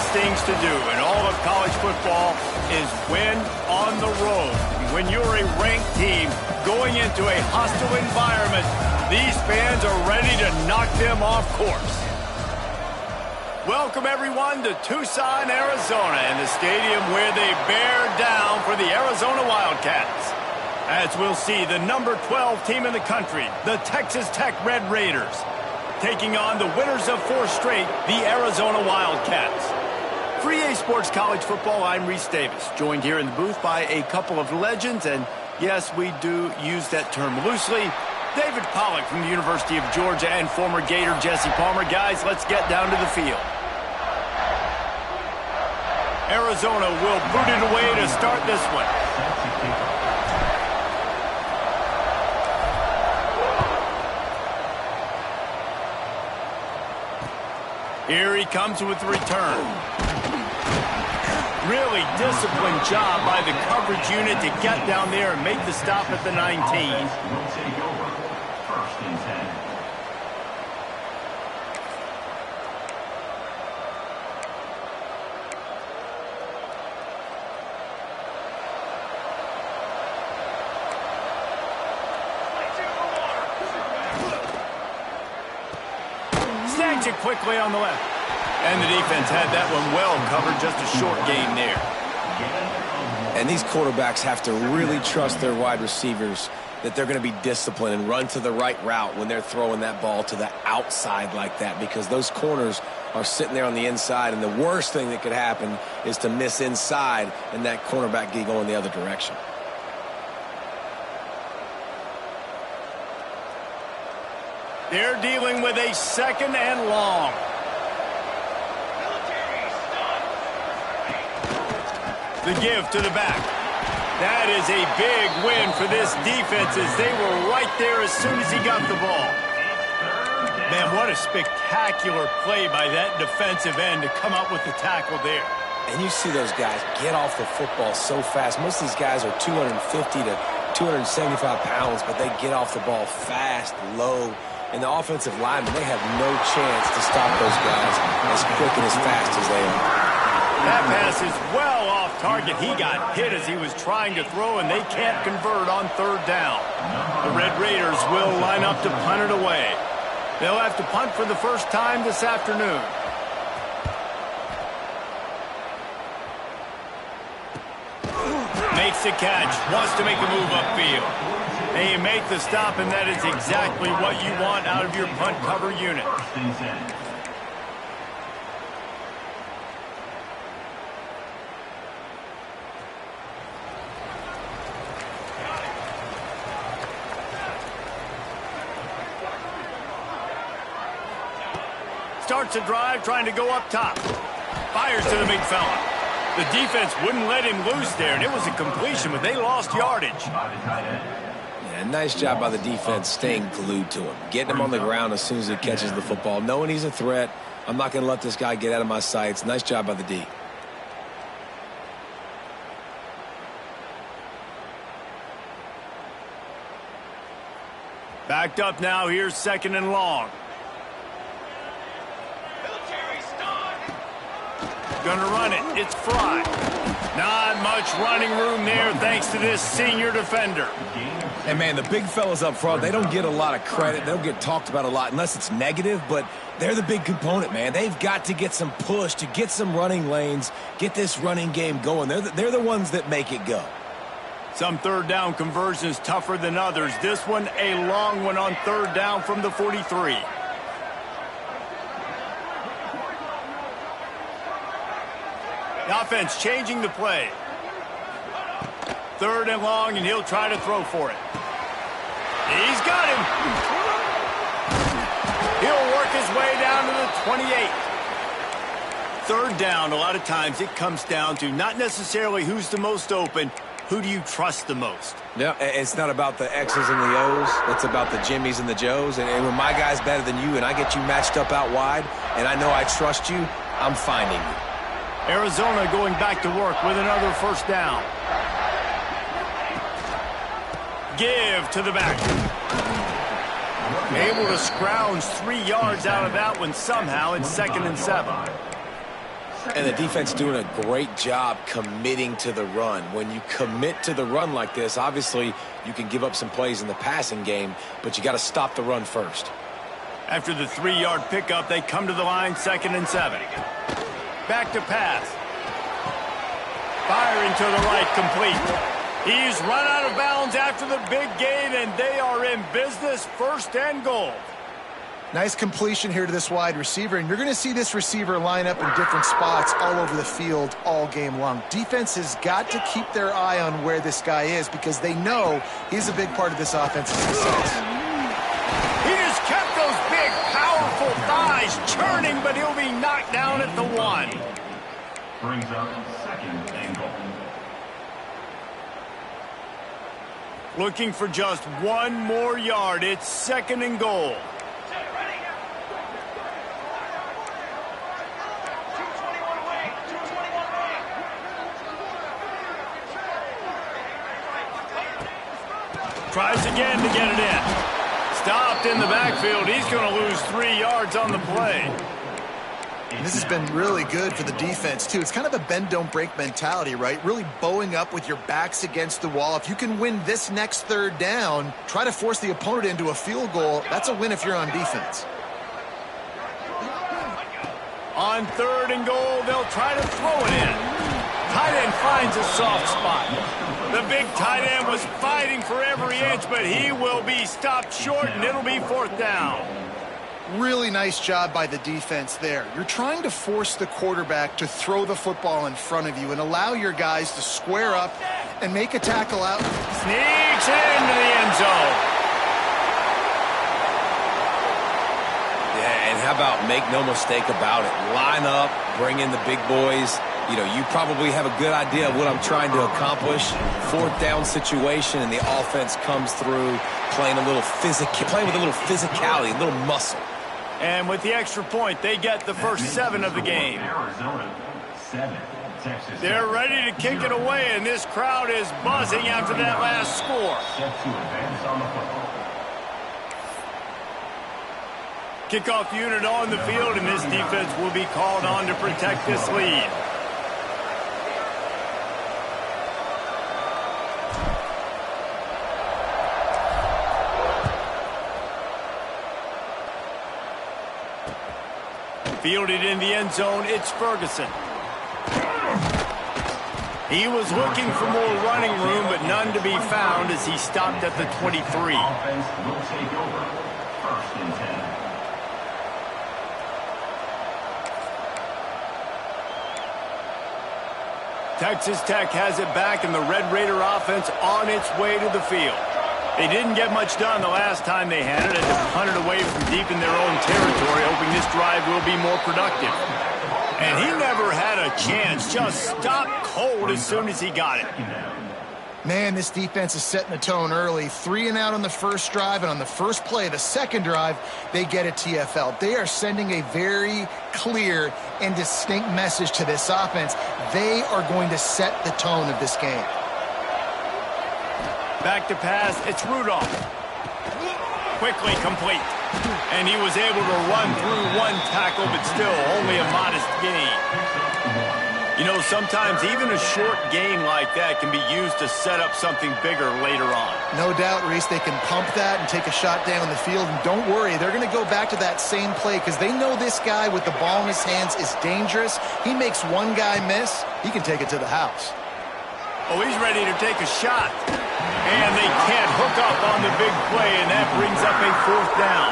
hardest things to do in all of college football is win on the road. When you're a ranked team going into a hostile environment, these fans are ready to knock them off course. Welcome, everyone, to Tucson, Arizona, and the stadium where they bear down for the Arizona Wildcats. As we'll see, the number 12 team in the country, the Texas Tech Red Raiders, taking on the winners of 4 straight, the Arizona Wildcats. For EA Sports College Football, I'm Reese Davis, joined here in the booth by a couple of legends, and yes, we do use that term loosely. David Pollack from the University of Georgia and former Gator Jesse Palmer. Guys, let's get down to the field. Arizona will boot it away to start this one. Here he comes with the return. Really disciplined job by the coverage unit to get down there and make the stop at the 19. Will take over. First and 10. Snags it quickly on the left. And the defense had that one well covered, just a short gain there. And these quarterbacks have to really trust their wide receivers that they're going to be disciplined and run to the right route when they're throwing that ball to the outside like that, because those corners are sitting there on the inside, and the worst thing that could happen is to miss inside and that cornerback get going the other direction. They're dealing with a second and long. The give to the back. That is a big win for this defense, as they were right there as soon as he got the ball. Man, what a spectacular play by that defensive end to come up with the tackle there. And you see those guys get off the football so fast. Most of these guys are 250 to 275 pounds, but they get off the ball fast, low. And the offensive linemen, they have no chance to stop those guys as quick and as fast as they are. That pass is well off target. He got hit as he was trying to throw, and they can't convert on third down. The Red Raiders will line up to punt it away. They'll have to punt for the first time this afternoon. Makes the catch, wants to make a move upfield. And you make the stop, and that is exactly what you want out of your punt cover unit. Starts a drive, trying to go up top. Fires to the big fella. The defense wouldn't let him loose there, and it was a completion, but they lost yardage. Yeah, nice job by the defense staying glued to him. Getting him on the ground as soon as he catches the football. Knowing he's a threat, I'm not going to let this guy get out of my sights. Nice job by the D. Backed up now, here's second and long. Gonna run it. It's Fry. Not much running room there thanks to this senior defender. And, man, the big fellas up front, they don't get a lot of credit. They don't get talked about a lot unless it's negative, but they're the big component, man. They've got to get some push, to get some running lanes, get this running game going. They're the ones that make it go. Some third down conversions tougher than others. This one, a long one on third down from the 43. The offense changing the play. Third and long, and he'll try to throw for it. He's got him. He'll work his way down to the 28. Third down, a lot of times it comes down to not necessarily who's the most open, who do you trust the most? Yeah, it's not about the X's and the O's. It's about the Jimmies and the Joes. And when my guy's better than you and I get you matched up out wide and I know I trust you, I'm finding you. Arizona going back to work with another first down. Give to the back. Able to scrounge 3 yards out of that one somehow. It's 2nd and 7. And the defense doing a great job committing to the run. When you commit to the run like this, obviously you can give up some plays in the passing game, but you got to stop the run first. After the 3-yard pickup, they come to the line, 2nd and 7. Back to pass. Firing to the right, complete. He's run out of bounds after the big gain, and they are in business, 1st and goal. Nice completion here to this wide receiver, and you're going to see this receiver line up in different spots all over the field all game long. Defense has got to keep their eye on where this guy is because they know he's a big part of this offensive success. He just kept those big, powerful thighs churning, but he'll be knocked down at the 1. Brings up 2nd and goal. Looking for just 1 more yard. It's 2nd and goal. Tries again to get it in. Stopped in the backfield. He's going to lose 3 yards on the play. This has been really good for the defense, too. It's kind of a bend-don't-break mentality, right? Really bowing up with your backs against the wall. If you can win this next 3rd down, try to force the opponent into a field goal. That's a win if you're on defense. On 3rd and goal, they'll try to throw it in. Tight end finds a soft spot. The big tight end was fighting for every inch, but he will be stopped short, and it'll be 4th down. Really nice job by the defense there. You're trying to force the quarterback to throw the football in front of you and allow your guys to square up and make a tackle out. Sneaks into the end zone. Yeah, and how about make no mistake about it? Line up, bring in the big boys. You know, you probably have a good idea of what I'm trying to accomplish. 4th down situation, and the offense comes through playing with a little physicality, a little muscle. And with the extra point, they get the first 7 of the game. Arizona 7. Texas. They're ready to kick it away, and this crowd is buzzing after that last score. Set to advance on the football. Kickoff unit on the field, and this defense will be called on to protect this lead. Fielded in the end zone, it's Ferguson. He was looking for more running room, but none to be found as he stopped at the 23. Offense will take over. 1st and 10. Texas Tech has it back, and the Red Raider offense on its way to the field. They didn't get much done the last time they had it, and to punt it away from deep in their own territory, hoping this drive will be more productive. And he never had a chance, just stopped cold as soon as he got it. Man, this defense is setting the tone early. 3 and out on the first drive, and on the first play, the second drive, they get a TFL. They are sending a very clear and distinct message to this offense. They are going to set the tone of this game. Back to pass, it's Rudolph. Quickly complete. And he was able to run through 1 tackle, but still only a modest gain. You know, sometimes even a short gain like that can be used to set up something bigger later on. No doubt, Reese, they can pump that and take a shot down the field. And don't worry, they're going to go back to that same play because they know this guy with the ball in his hands is dangerous. He makes one guy miss, he can take it to the house. Oh, he's ready to take a shot. And they can't hook up on the big play, and that brings up a 4th down.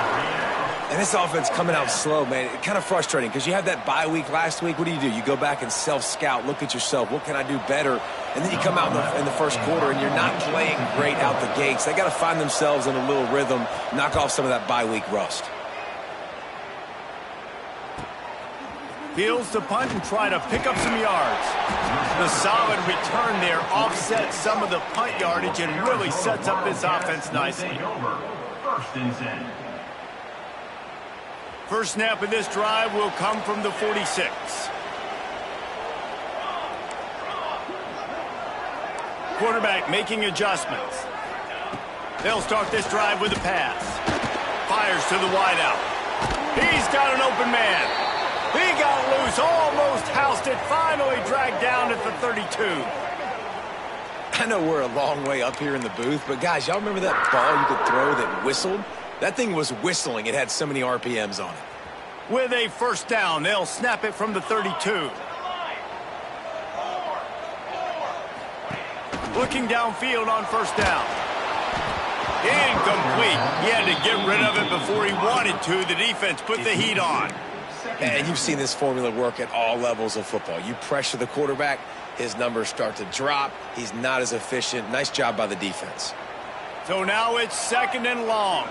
And this offense coming out slow, man. It's kind of frustrating because you had that bye week last week. What do? You go back and self-scout, look at yourself. What can I do better? And then you come out in the first quarter, and you're not playing great out the gates. They got to find themselves in a little rhythm, knock off some of that bye week rust. Fields to punt and try to pick up some yards. The solid return there offsets some of the punt yardage and really sets up this offense nicely. 1st and 10. First snap of this drive will come from the 46. Quarterback making adjustments. They'll start this drive with a pass. Fires to the wideout. He's got an open man. He got loose, almost housed it, finally dragged down at the 32. I know we're a long way up here in the booth, but guys, y'all remember that ball you could throw that whistled? That thing was whistling. It had so many RPMs on it. With a first down, they'll snap it from the 32. Looking downfield on first down. Incomplete. He had to get rid of it before he wanted to. The defense put the heat on. And you've seen this formula work at all levels of football. You pressure the quarterback, his numbers start to drop. He's not as efficient. Nice job by the defense. So now it's second and long.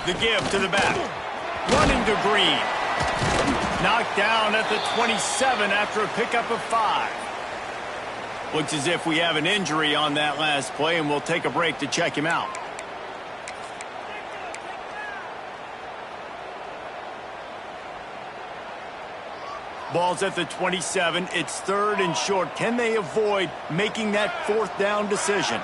The give to the back. Running to Green. Knocked down at the 27 after a pickup of 5. Looks as if we have an injury on that last play, and we'll take a break to check him out. Ball's at the 27. It's third and short. Can they avoid making that fourth down decision?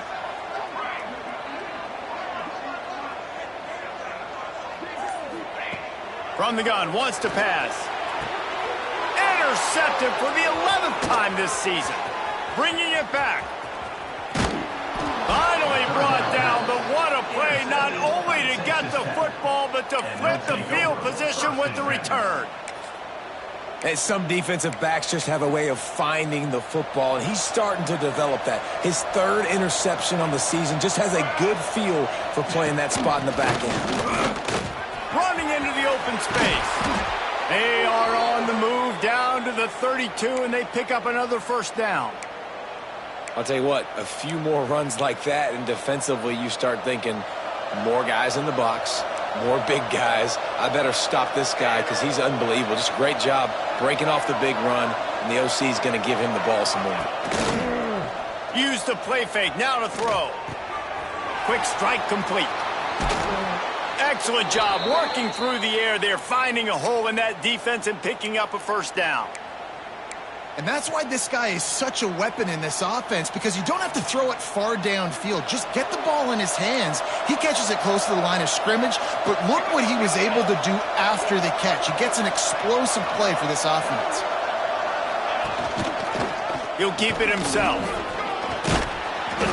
From the gun, wants to pass. Intercepted for the 11th time this season. Bringing it back. Finally brought down, but what a play, not only to get the football, but to flip the field position with the return. And some defensive backs just have a way of finding the football, and he's starting to develop that. His third interception on the season, just has a good feel for playing that spot in the back end. Running into the open space. They are on the move down to the 32, and they pick up another first down. I'll tell you what, a few more runs like that, and defensively you start thinking more guys in the box, more big guys. I better stop this guy because he's unbelievable. Just a great job breaking off the big run, and the OC is going to give him the ball some more. Use the play fake, now to throw. Quick strike complete. Excellent job working through the air there, finding a hole in that defense and picking up a first down. And that's why this guy is such a weapon in this offense, because you don't have to throw it far downfield. Just get the ball in his hands. He catches it close to the line of scrimmage, but look what he was able to do after the catch. He gets an explosive play for this offense. He'll keep it himself.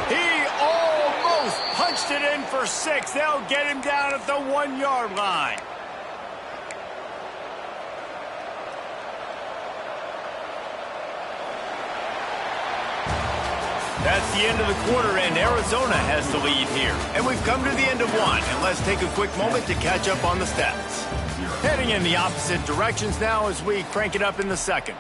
He almost punched it in for 6. They'll get him down at the 1-yard line. That's the end of the quarter, and Arizona has the lead here. And we've come to the end of one, and let's take a quick moment to catch up on the stats. Heading in the opposite directions now as we crank it up in the second.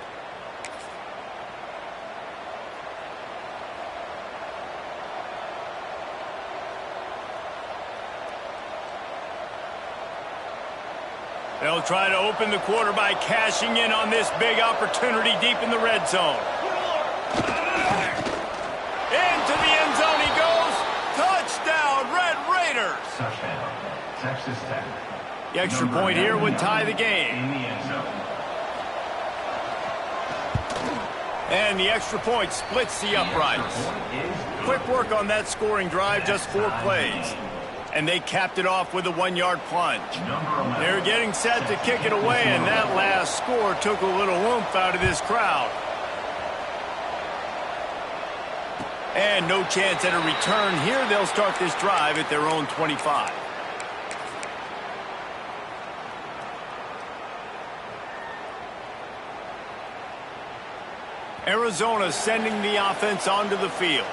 They'll try to open the quarter by cashing in on this big opportunity deep in the red zone. Into the end zone he goes. Touchdown, Red Raiders. Touchdown, Texas Tech. The extra point here would tie the game. In the end zone. And the extra point splits the uprights. Quick work on that scoring drive, just 4 plays. And they capped it off with a 1-yard plunge. They're getting set to kick it away, and that last score took a little oomph out of this crowd. And no chance at a return here. They'll start this drive at their own 25. Arizona sending the offense onto the field.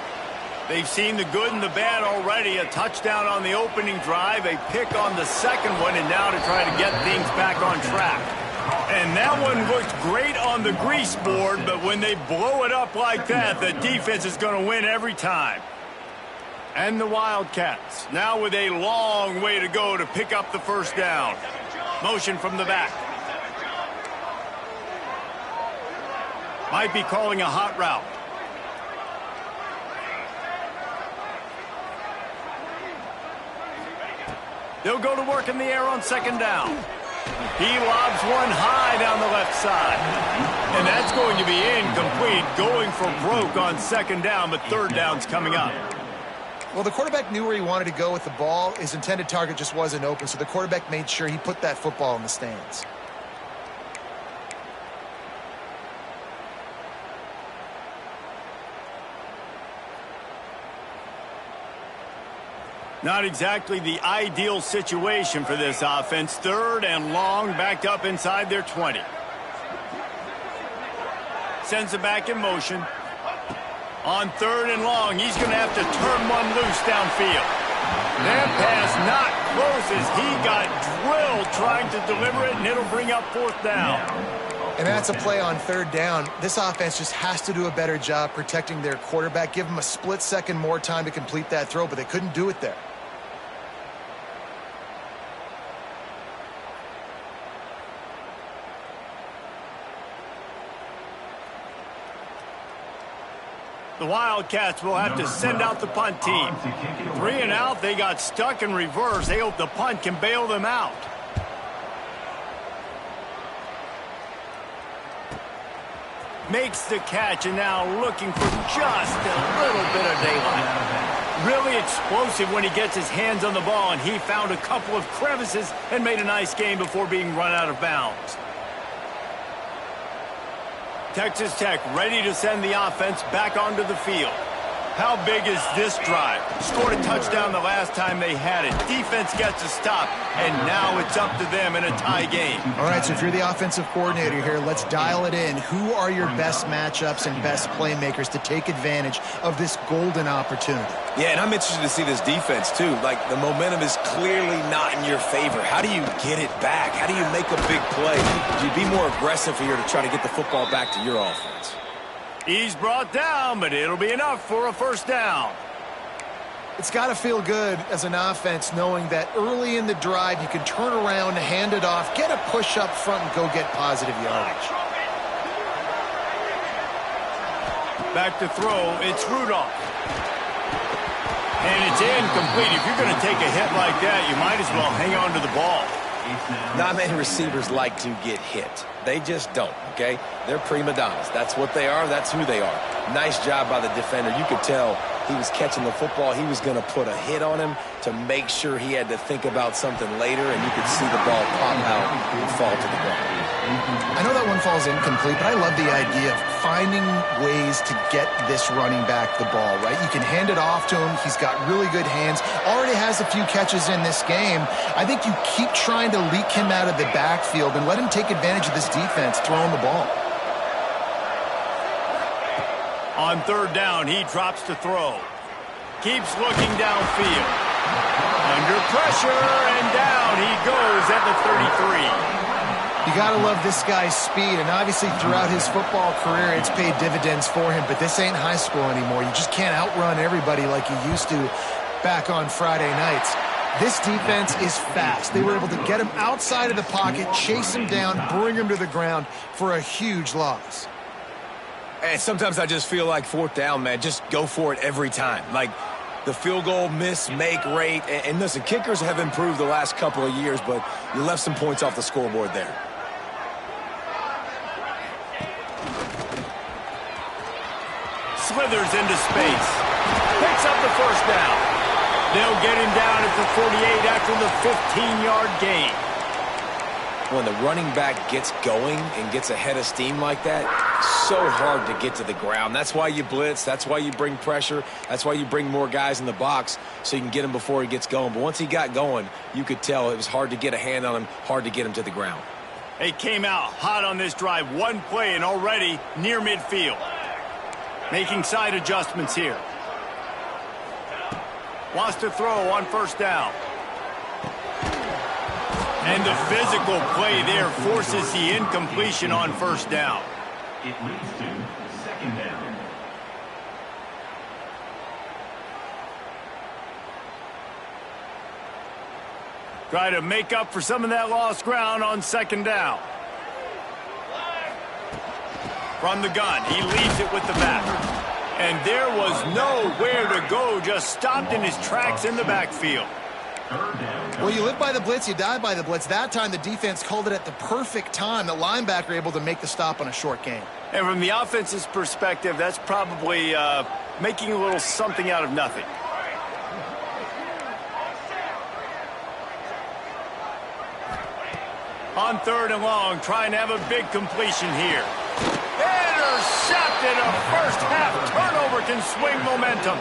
They've seen the good and the bad already. A touchdown on the opening drive, a pick on the second one, and now to try to get things back on track. And that one looked great on the grease board, but when they blow it up like that, the defense is going to win every time. And the Wildcats, now with a long way to go to pick up the first down. Motion from the back. Might be calling a hot route. They'll go to work in the air on second down. He lobs one high down the left side. And that's going to be incomplete, going for broke on second down, but third down's coming up. Well, the quarterback knew where he wanted to go with the ball. His intended target just wasn't open, so the quarterback made sure he put that football in the stands. Not exactly the ideal situation for this offense. 3rd and long, backed up inside their 20. Sends it back in motion. On 3rd and long, he's going to have to turn one loose downfield. That pass not close as he got drilled trying to deliver it, and it'll bring up 4th down. And that's a play on 3rd down. This offense just has to do a better job protecting their quarterback. Give him a split second more time to complete that throw, but they couldn't do it there. The Wildcats will have to send out the punt team. 3 and out, they got stuck in reverse. They hope the punt can bail them out. Makes the catch and now looking for just a little bit of daylight. Really explosive when he gets his hands on the ball, and he found a couple of crevices and made a nice game before being run out of bounds. Texas Tech ready to send the offense back onto the field. How big is this drive? Scored a touchdown the last time they had it. Defense gets a stop, and now it's up to them in a tie game. All right, so if you're the offensive coordinator here, let's dial it in. Who are your best matchups and best playmakers to take advantage of this golden opportunity? Yeah, and I'm interested to see this defense, too. Like, the momentum is clearly not in your favor. How do you get it back? How do you make a big play? You'd be more aggressive here to try to get the football back to your offense. He's brought down, but it'll be enough for a 1st down. It's got to feel good as an offense knowing that early in the drive you can turn around, hand it off, get a push up front, and go get positive yardage. Back to throw, it's Rudolph. And it's incomplete. If you're going to take a hit like that, you might as well hang on to the ball. Not many receivers like to get hit. They just don't, okay? They're prima donnas. That's what they are. That's who they are. Nice job by the defender. You could tell he was catching the football. He was going to put a hit on him to make sure he had to think about something later, and you could see the ball pop out and fall to the ground. I know that one falls incomplete, but I love the idea of finding ways to get this running back the ball, right? You can hand it off to him. He's got really good hands. Already has a few catches in this game. I think you keep trying to leak him out of the backfield and let him take advantage of this defense throwing the ball. On 3rd down, he drops to throw. Keeps looking downfield. Under pressure, and down he goes at the 33. You got to love this guy's speed, and obviously throughout his football career, it's paid dividends for him, but this ain't high school anymore. You just can't outrun everybody like you used to back on Friday nights. This defense is fast. They were able to get him outside of the pocket, chase him down, bring him to the ground for a huge loss. And sometimes I just feel like 4th down, man, just go for it every time. Like, the field goal miss-make rate, and listen, kickers have improved the last couple of years, but you left some points off the scoreboard there. Slithers into space. Picks up the 1st down. They'll get him down at the 48 after the 15-yard gain. When the running back gets going and gets a head of steam like that, so hard to get to the ground. That's why you blitz. That's why you bring pressure. That's why you bring more guys in the box so you can get him before he gets going. But once he got going, you could tell it was hard to get a hand on him, hard to get him to the ground. They came out hot on this drive. One play and already near midfield. Making side adjustments here. Wants to throw on 1st down. And the physical play there forces the incompletion on 1st down. It leads to 2nd down. Try to make up for some of that lost ground on 2nd down. From the gun, he leaves it with the back. And there was nowhere to go, just stopped in his tracks in the backfield. Well, you live by the blitz, you die by the blitz. That time the defense called it at the perfect time. The linebacker able to make the stop on a short gain. And from the offense's perspective, that's probably making a little something out of nothing. On 3rd and long, trying to have a big completion here. Intercepted. A first-half turnover can swing momentum.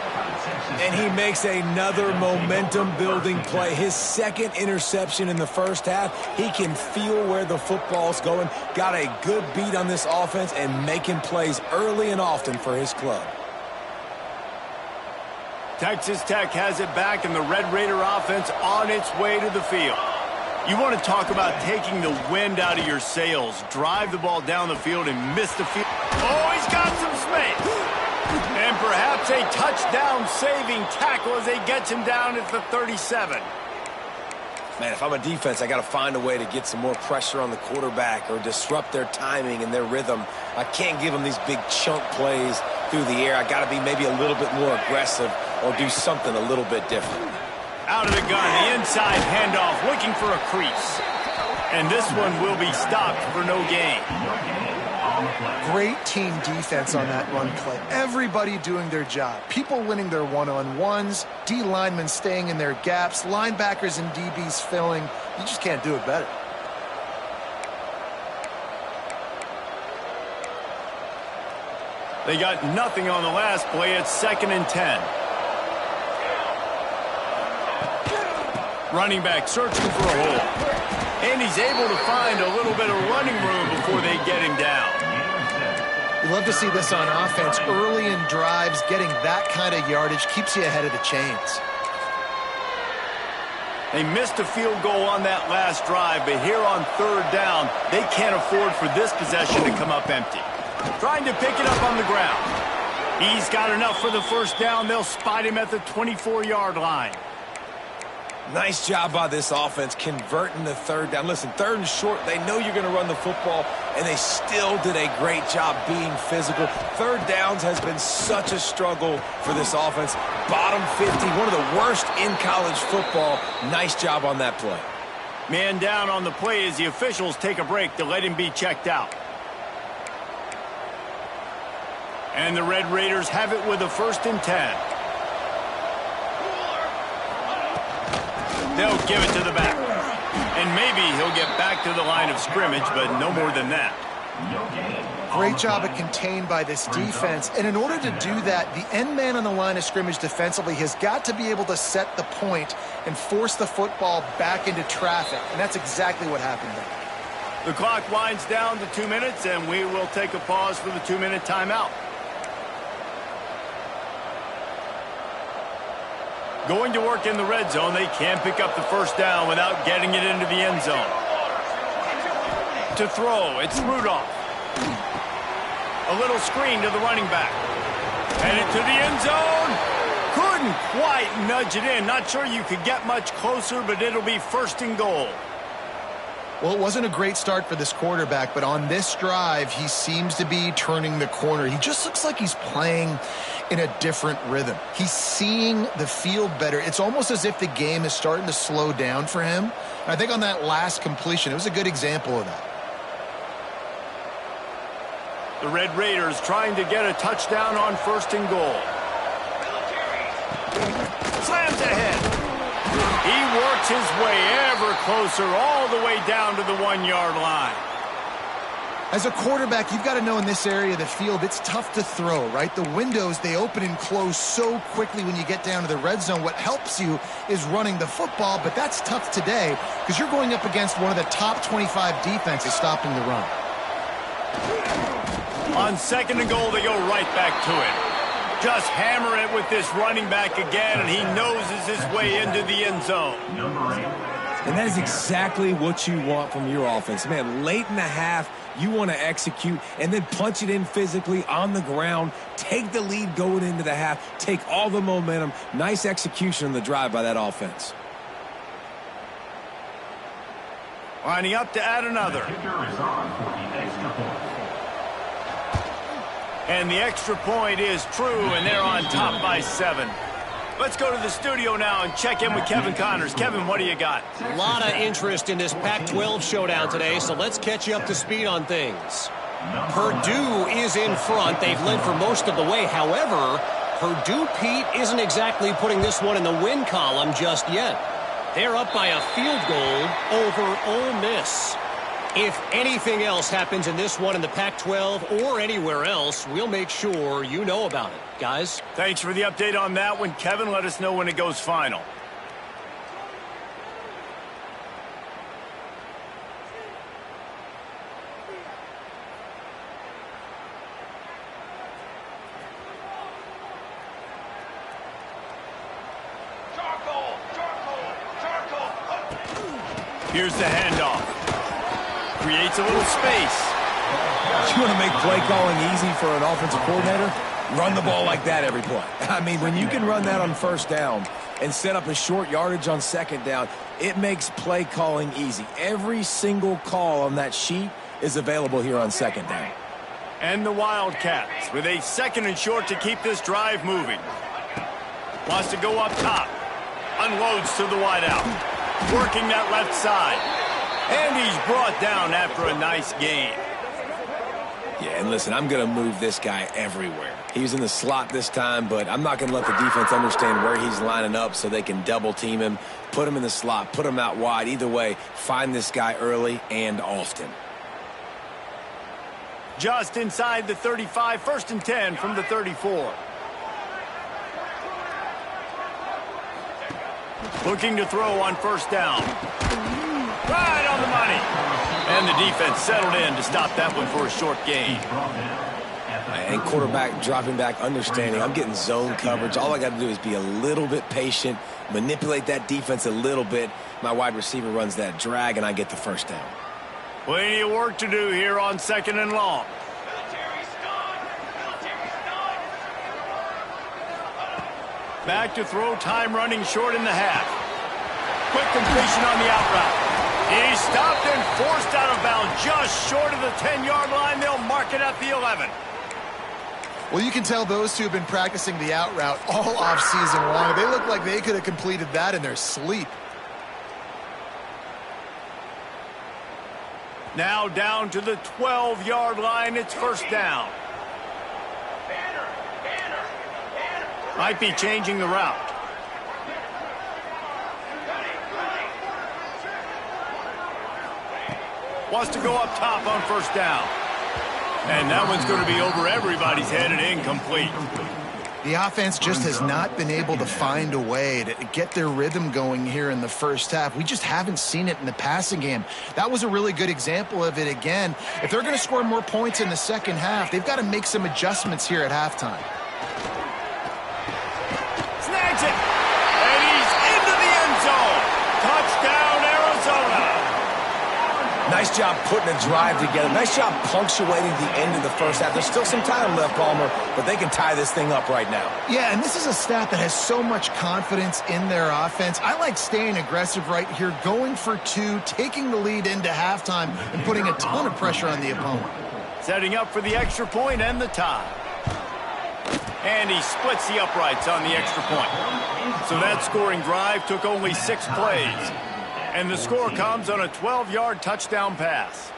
And he makes another momentum-building play. His second interception in the first half. He can feel where the football's going. Got a good beat on this offense and making plays early and often for his club. Texas Tech has it back, and the Red Raider offense on its way to the field. You want to talk about taking the wind out of your sails. Drive the ball down the field and miss the field. Oh, he's got some space. And perhaps a touchdown-saving tackle as they get him down at the 37. Man, if I'm a defense, I got to find a way to get some more pressure on the quarterback or disrupt their timing and their rhythm. I can't give them these big chunk plays through the air. I got to be maybe a little bit more aggressive or do something a little bit different. Out of the gun, the inside handoff, looking for a crease. And this one will be stopped for no gain. Great team defense on that run play. Everybody doing their job. People winning their one-on-ones, D linemen staying in their gaps, linebackers and DBs filling. You just can't do it better. They got nothing on the last play. It's 2nd and 10. Running back searching for a hole. And he's able to find a little bit of running room before they get him down. You love to see this on offense. Early in drives, getting that kind of yardage keeps you ahead of the chains. They missed a field goal on that last drive, but here on 3rd down, they can't afford for this possession to come up empty. Trying to pick it up on the ground. He's got enough for the first down. They'll spot him at the 24-yard line. Nice job by this offense converting the 3rd down. Listen, 3rd and short, they know you're going to run the football, and they still did a great job being physical. 3rd downs has been such a struggle for this offense. Bottom 50, one of the worst in college football. Nice job on that play. Man down on the play as the officials take a break to let him be checked out. And the Red Raiders have it with a 1st and 10. They'll give it to the back. And maybe he'll get back to the line of scrimmage, but no more than that. Great job of contained by this defense. And in order to do that, the end man on the line of scrimmage defensively has got to be able to set the point and force the football back into traffic. And that's exactly what happened there. The clock winds down to 2 minutes, and we will take a pause for the 2-minute timeout. Going to work in the red zone, they can't pick up the first down without getting it into the end zone. To throw, it's Rudolph. A little screen to the running back. Headed to the end zone. Couldn't quite nudge it in. Not sure you could get much closer, but it'll be 1st and goal. Well, it wasn't a great start for this quarterback, but on this drive, he seems to be turning the corner. He just looks like he's playing in a different rhythm. He's seeing the field better. It's almost as if the game is starting to slow down for him. And I think on that last completion, it was a good example of that. The Red Raiders trying to get a touchdown on 1st and goal. Slams ahead. He works his way ever closer all the way down to the 1-yard line. As a quarterback, you've got to know in this area of the field, it's tough to throw, right? The windows, they open and close so quickly when you get down to the red zone. What helps you is running the football, but that's tough today because you're going up against one of the top 25 defenses stopping the run. On 2nd and goal, they go right back to it. Just hammer it with this running back again, and he noses his way into the end zone. And that is exactly what you want from your offense. Man, late in the half, you want to execute and then punch it in physically on the ground, take the lead going into the half, take all the momentum. Nice execution on the drive by that offense. Lining up to add another. And the extra point is true, and they're on top by 7. Let's go to the studio now and check in with Kevin Connors. Kevin, what do you got? A lot of interest in this Pac-12 showdown today, so let's catch you up to speed on things. Purdue is in front. They've led for most of the way. However, Purdue, Pete, isn't exactly putting this one in the win column just yet. They're up by a field goal over Ole Miss. If anything else happens in this one in the Pac-12 or anywhere else, we'll make sure you know about it. Guys? Thanks for the update on that one, Kevin. Let us know when it goes final. Here's the handoff. Creates a little space. You want to make play calling easy for an offensive coordinator? Run the ball like that every play. I mean, when you can run that on first down and set up a short yardage on second down, it makes play calling easy. Every single call on that sheet is available here on second down. And the Wildcats with a 2nd and short to keep this drive moving. Wants to go up top. Unloads to the wideout. Working that left side. And he's brought down after a nice gain. Yeah, and listen, I'm going to move this guy everywhere. He's in the slot this time, but I'm not going to let the defense understand where he's lining up so they can double team him, put him in the slot, put him out wide. Either way, find this guy early and often. Just inside the 35, 1st and 10 from the 34. Looking to throw on first down. Right on the money. And the defense settled in to stop that one for a short gain. And quarterback dropping back, understanding I'm getting zone coverage. All I got to do is be a little bit patient, manipulate that defense a little bit. My wide receiver runs that drag, and I get the first down. Plenty of work to do here on 2nd and long. Back to throw, time running short in the half. Quick completion on the out route. He's stopped and forced out of bounds just short of the 10-yard line. They'll mark it at the 11. Well, you can tell those two have been practicing the out route all offseason long. They look like they could have completed that in their sleep. Now down to the 12-yard line. It's first down. Might be changing the route. Wants to go up top on first down. And that one's going to be over everybody's head and incomplete. The offense just has not been able to find a way to get their rhythm going here in the first half. We just haven't seen it in the passing game. That was a really good example of it again. If they're going to score more points in the second half, they've got to make some adjustments here at halftime. Snags it. And he's into the end zone. Touchdown, Arizona. Nice job putting a drive together. Nice job punctuating the end of the first half. There's still some time left, Palmer, but they can tie this thing up right now. Yeah, and this is a staff that has so much confidence in their offense. I like staying aggressive right here, going for two, taking the lead into halftime, and putting a ton of pressure on the opponent. Setting up for the extra point and the tie. And he splits the uprights on the extra point. So that scoring drive took only 6 plays. And the score comes on a 12-yard touchdown pass.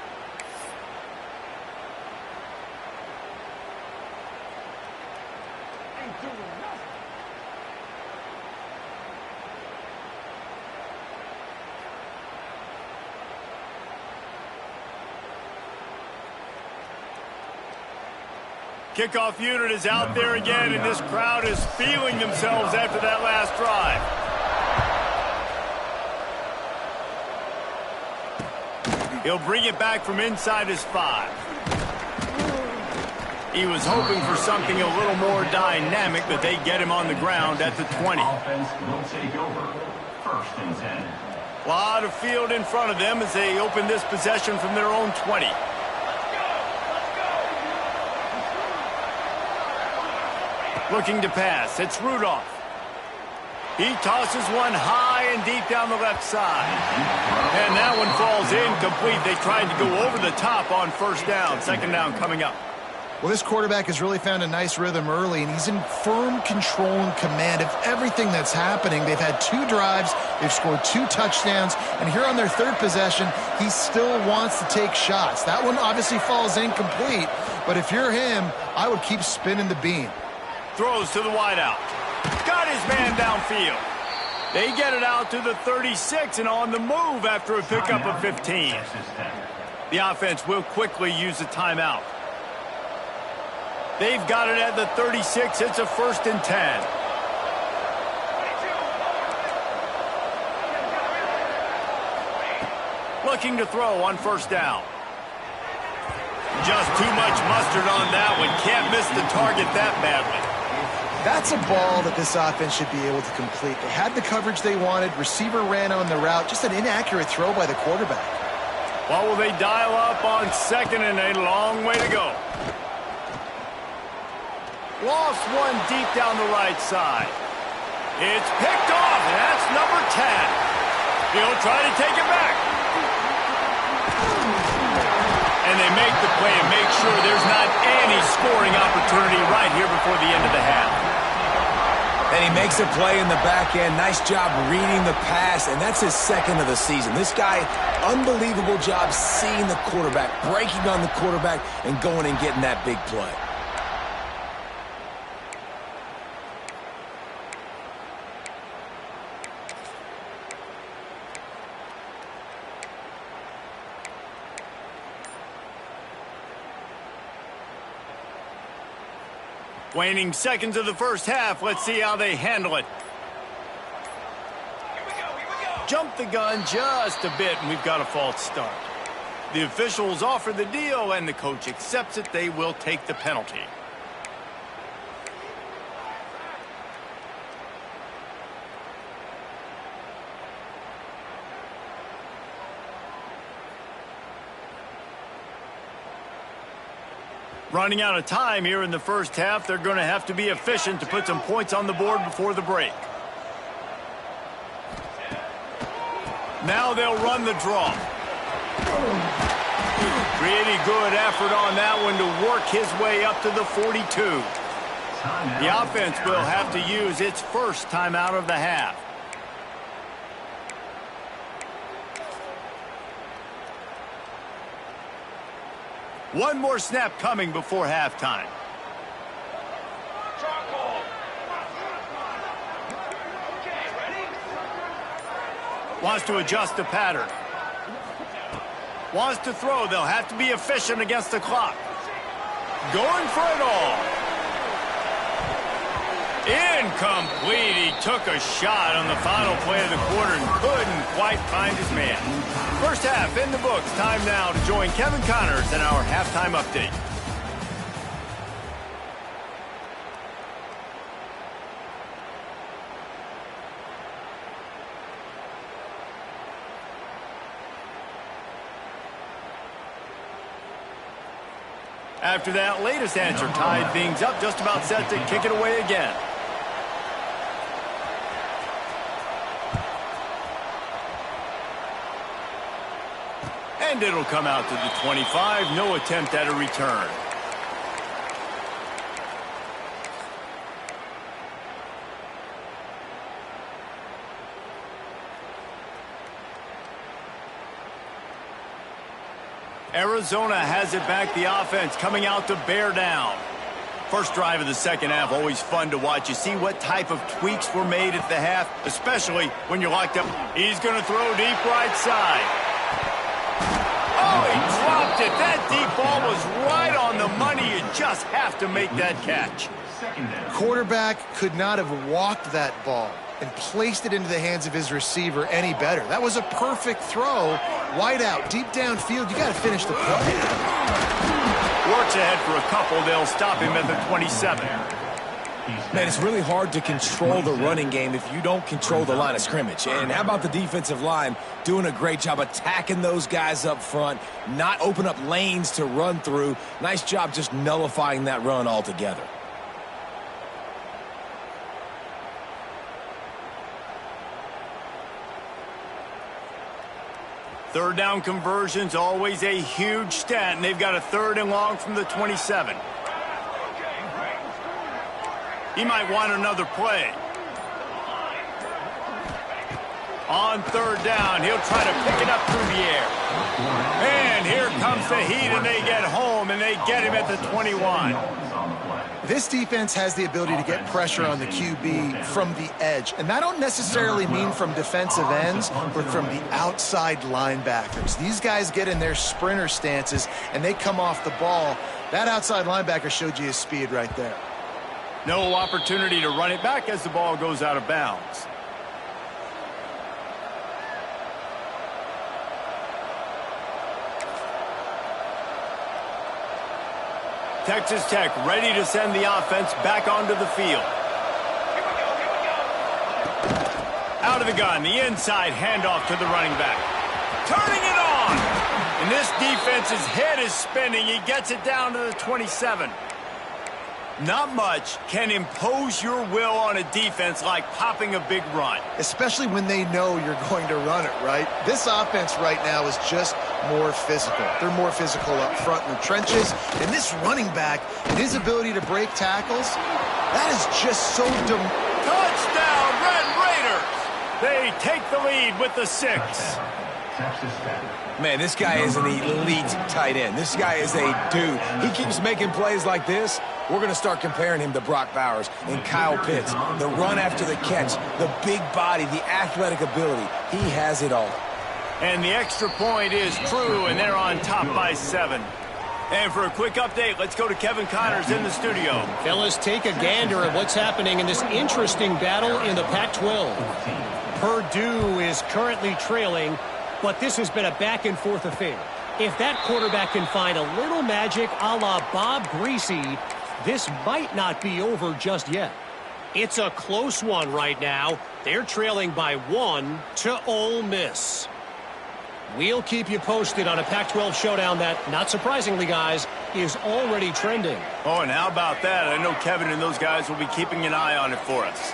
Kickoff unit is out there again, and this crowd is feeling themselves after that last drive. He'll bring it back from inside his 5. He was hoping for something a little more dynamic, but they get him on the ground at the 20. Offense will take over. 1st and 10. A lot of field in front of them as they open this possession from their own 20. Looking to pass. It's Rudolph. He tosses one high and deep down the left side. And that one falls incomplete. They tried to go over the top on first down. 2nd down coming up. Well, this quarterback has really found a nice rhythm early, and he's in firm control and command of everything that's happening. They've had 2 drives. They've scored 2 touchdowns. And here on their 3rd possession, he still wants to take shots. That one obviously falls incomplete. But if you're him, I would keep spinning the beam. Throws to the wideout. Got his man downfield. They get it out to the 36 and on the move after a pickup of 15. The offense will quickly use a timeout. They've got it at the 36. It's a 1st and 10. Looking to throw on 1st down. Just too much mustard on that one. Can't miss the target that badly. That's a ball that this offense should be able to complete. They had the coverage they wanted. Receiver ran on the route. Just an inaccurate throw by the quarterback. Well, will they dial up on 2nd and a long way to go? Lost one deep down the right side. It's picked off, and that's number 10. He'll try to take it back. And they make the play and make sure there's not any scoring opportunity right here before the end of the half. And he makes a play in the back end. Nice job reading the pass, and that's his 2nd of the season. This guy, unbelievable job seeing the quarterback, breaking on the quarterback, and going and getting that big play. Waning seconds of the 1st half. Let's see how they handle it. Jump the gun just a bit, and we've got a false start. The officials offer the deal, and the coach accepts it. They will take the penalty. Running out of time here in the 1st half. They're going to have to be efficient to put some points on the board before the break. Now they'll run the draw. Pretty good effort on that one to work his way up to the 42. The offense will have to use its 1st timeout of the half. One more snap coming before halftime. Wants to adjust the pattern. Wants to throw. They'll have to be efficient against the clock. Going for it all. Incomplete. He took a shot on the final play of the quarter and couldn't quite find his man. 1st half in the books. Time now to join Kevin Connors in our halftime update. After that latest answer tied things up, just about set to kick it away again. And it'll come out to the 25. No attempt at a return. Arizona has it back. The offense coming out to bear down. 1st drive of the 2nd half, always fun to watch. You see what type of tweaks were made at the half, especially when you're locked up. He's going to throw deep right side. Oh, he dropped it. That deep ball was right on the money. You just have to make that catch. Quarterback could not have walked that ball and placed it into the hands of his receiver any better. That was a perfect throw. Wide out, deep downfield. You got to finish the play. Works ahead for a couple. They'll stop him at the 27. Man, it's really hard to control the running game if you don't control the line of scrimmage. And how about the defensive line doing a great job attacking those guys up front, not open up lanes to run through. Nice job just nullifying that run altogether. Third down conversions, always a huge stat, and they've got a 3rd and long from the 27. He might want another play. On 3rd down, he'll try to pick it up through the air. And here comes the heat, and they get home, and they get him at the 21. This defense has the ability to get pressure on the QB from the edge. And I don't necessarily mean from defensive ends, but from the outside linebackers. These guys get in their sprinter stances, and they come off the ball. That outside linebacker showed you his speed right there. No opportunity to run it back as the ball goes out of bounds. Texas Tech ready to send the offense back onto the field. Out of the gun, the inside handoff to the running back. Turning it on! And this defense's head is spinning. He gets it down to the 27. Not much can impose your will on a defense like popping a big run. Especially when they know you're going to run it, right? This offense right now is just more physical. They're more physical up front in the trenches. And this running back, his ability to break tackles, that is just so Touchdown, Red Raiders! They take the lead with the 6. Man, this guy is an elite tight end. This guy is a dude. He keeps making plays like this. We're going to start comparing him to Brock Bowers and Kyle Pitts. The run after the catch, the big body, the athletic ability. He has it all. And the extra point is true, and they're on top by 7. And for a quick update, let's go to Kevin Connors in the studio. Fellas, take a gander at what's happening in this interesting battle in the Pac-12. Purdue is currently trailing, but this has been a back-and-forth affair. If that quarterback can find a little magic a la Bob Greasy, this might not be over just yet. It's a close one right now. They're trailing by 1 to Ole Miss. We'll keep you posted on a Pac-12 showdown that, not surprisingly, guys, is already trending. Oh, and how about that? I know Kevin and those guys will be keeping an eye on it for us.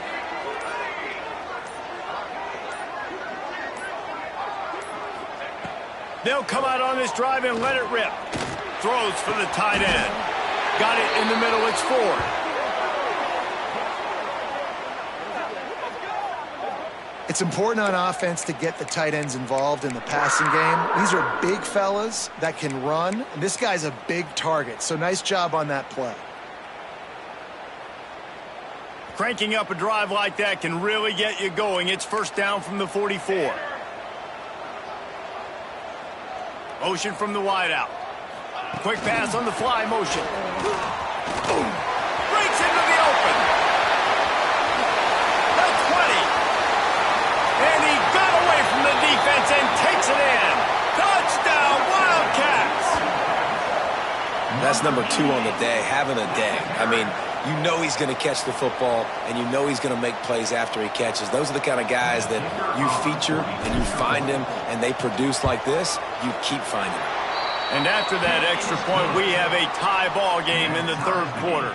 They'll come out on this drive and let it rip. Throws for the tight end. Got it in the middle. It's 4. It's important on offense to get the tight ends involved in the passing game. These are big fellas that can run. And this guy's a big target, so nice job on that play. Cranking up a drive like that can really get you going. It's first down from the 44. Motion from the wideout. Quick pass on the fly motion. Boom. Breaks into the open. The 20. And he got away from the defense and takes it in. Touchdown, Wildcats. That's number 2 on the day, having a day. I mean, you know he's going to catch the football, and you know he's going to make plays after he catches. Those are the kind of guys that you feature and you find them, and they produce like this, you keep finding them. And after that extra point, we have a tie ball game in the 3rd quarter.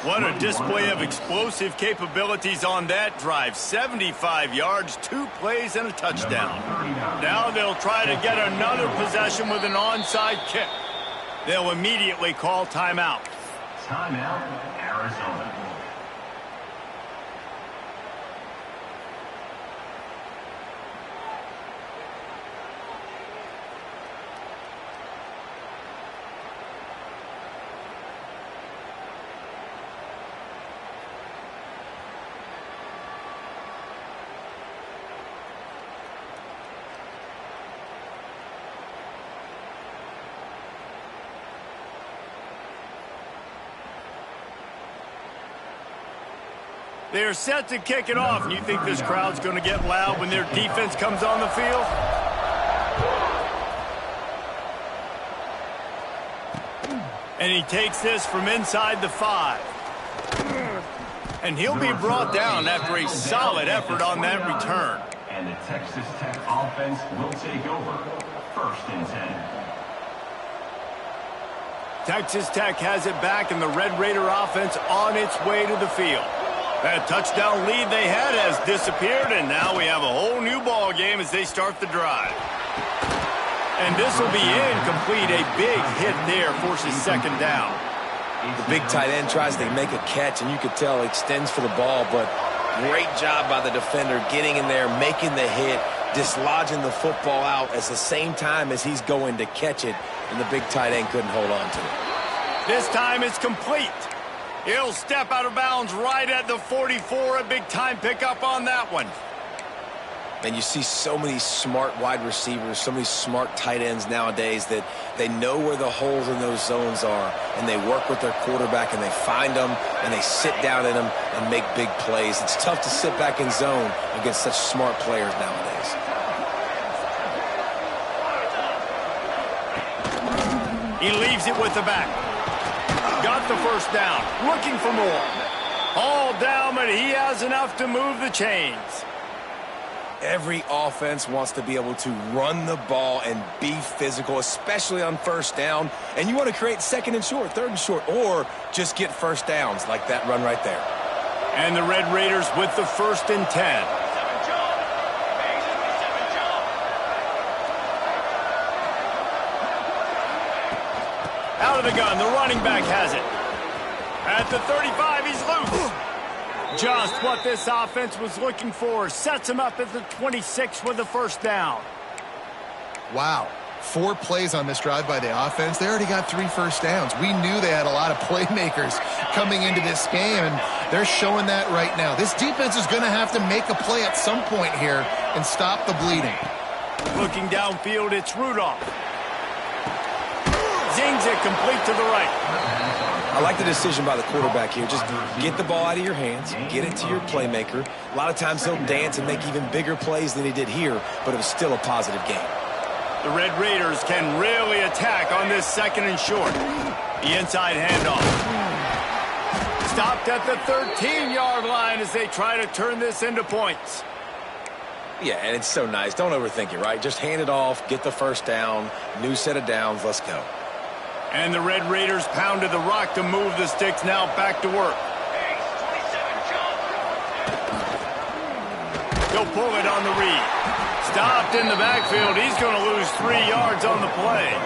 What a display of explosive capabilities on that drive. 75 yards, 2 plays, and a touchdown. Now they'll try to get another possession with an onside kick. They'll immediately call timeout. Timeout, Arizona. They're set to kick it off. And you think this crowd's going to get loud when their defense comes on the field? And he takes this from inside the 5. And he'll be brought down after a solid effort on that return. And the Texas Tech offense will take over. 1st and 10. Texas Tech has it back, and the Red Raider offense on its way to the field. That touchdown lead they had has disappeared, and now we have a whole new ball game as they start the drive. And this will be incomplete. A big hit there forces 2nd down. The big tight end tries to make a catch, and you could tell extends for the ball, but great job by the defender getting in there, making the hit, dislodging the football out at the same time as he's going to catch it, and the big tight end couldn't hold on to it. This time it's complete. He'll step out of bounds right at the 44. A big-time pickup on that one. And you see so many smart wide receivers, so many smart tight ends nowadays that they know where the holes in those zones are, and they work with their quarterback, and they find them, and they sit down in them and make big plays. It's tough to sit back in zone against such smart players nowadays. He leaves it with the back. Got the first down. Looking for more. All down, but he has enough to move the chains. Every offense wants to be able to run the ball and be physical, especially on first down. And you want to create second and short, third and short, or just get first downs like that run right there. And the Red Raiders with the 1st and 10. Out of the gun, the running back has it. At the 35, he's loose. Just what this offense was looking for. Sets him up at the 26 with the first down. Wow. 4 plays on this drive by the offense. They already got 3 first downs. We knew they had a lot of playmakers coming into this game, and they're showing that right now. This defense is going to have to make a play at some point here and stop the bleeding. Looking downfield, it's Rudolph. Zings it complete to the right. I like the decision by the quarterback here. Just get the ball out of your hands, get it to your playmaker. A lot of times he'll dance and make even bigger plays than he did here, but it was still a positive game. The Red Raiders can really attack on this 2nd and short. The inside handoff. Stopped at the 13-yard line as they try to turn this into points. Yeah, and it's so nice. Don't overthink it, right? Just hand it off, get the first down, new set of downs, let's go. And the Red Raiders pounded the rock to move the sticks. Now back to work. He'll pull it on the read. Stopped in the backfield. He's going to lose 3 yards on the play.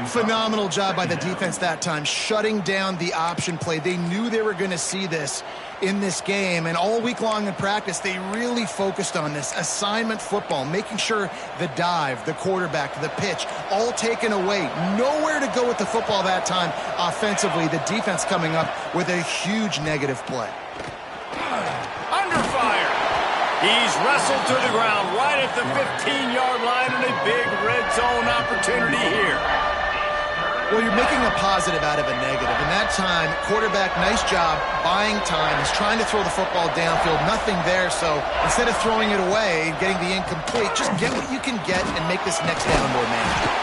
Phenomenal job by the defense that time, shutting down the option play. They knew they were going to see this in this game, and all week long in practice, they really focused on this assignment football, making sure the dive, the quarterback, the pitch, all taken away. Nowhere to go with the football that time offensively. The defense coming up with a huge negative play. Under fire. He's wrestled to the ground right at the 15-yard line, and a big red zone opportunity here. Well, you're making a positive out of a negative. And that time, quarterback, nice job, buying time. He's trying to throw the football downfield. Nothing there, so instead of throwing it away and getting the incomplete, just get what you can get and make this next down more manageable.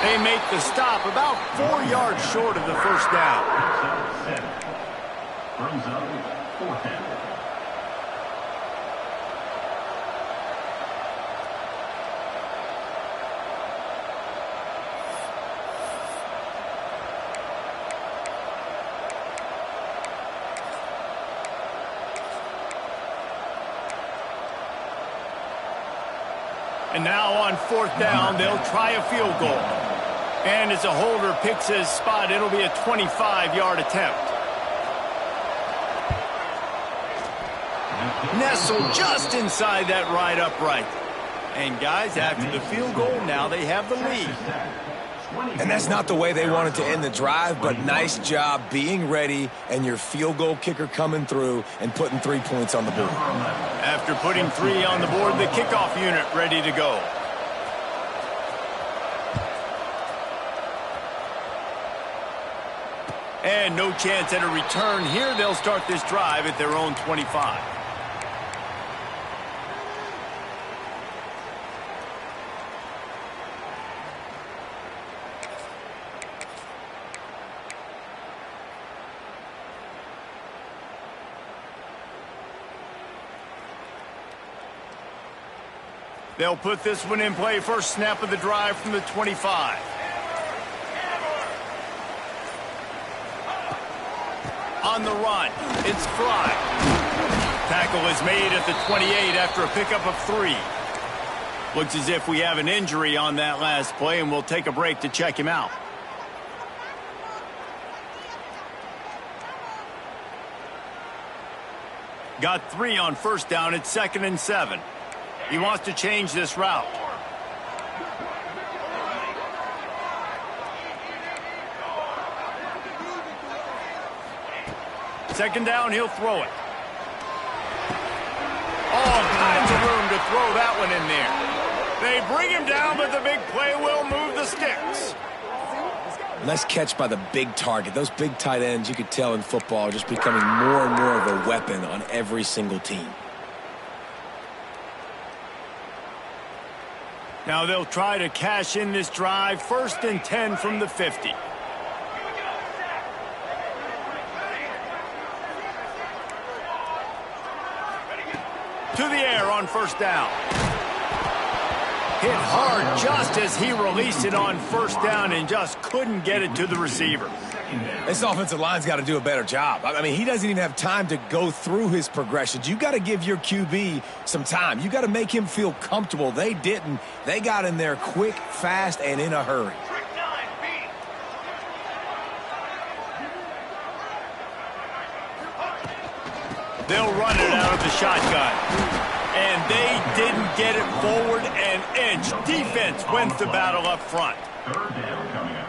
They make the stop about 4 yards short of the first down. Brings up 4th down. And now on 4th down, they'll try a field goal. And as a holder picks his spot, it'll be a 25-yard attempt. Nestled just inside that right upright. And guys, after the field goal, now they have the lead. And that's not the way they wanted to end the drive, but nice job being ready and your field goal kicker coming through and putting 3 points on the board. After putting 3 on the board, the kickoff unit ready to go. And no chance at a return here. They'll start this drive at their own 25. They'll put this one in play. First snap of the drive from the 25. On the run, it's Fry. Tackle is made at the 28 after a pickup of 3. Looks as if we have an injury on that last play, and we'll take a break to check him out. Got 3 on first down. It's 2nd and 7. He wants to change this route. Second down, he'll throw it. All kinds of room to throw that one in there. They bring him down, but the big play will move the sticks. Nice catch by the big target. Those big tight ends, you could tell in football, are just becoming more and more of a weapon on every single team. Now they'll try to cash in this drive. 1st and 10 from the 50. To the air on 1st down. Hit hard just as he released it on 1st down and just couldn't get it to the receiver. This offensive line's got to do a better job. I mean, he doesn't even have time to go through his progressions. You got to give your QB some time. You got to make him feel comfortable. They didn't. They got in there quick, fast, and in a hurry. They'll run it out of the shotgun. And they didn't get it forward an inch. Defense wins the battle up front.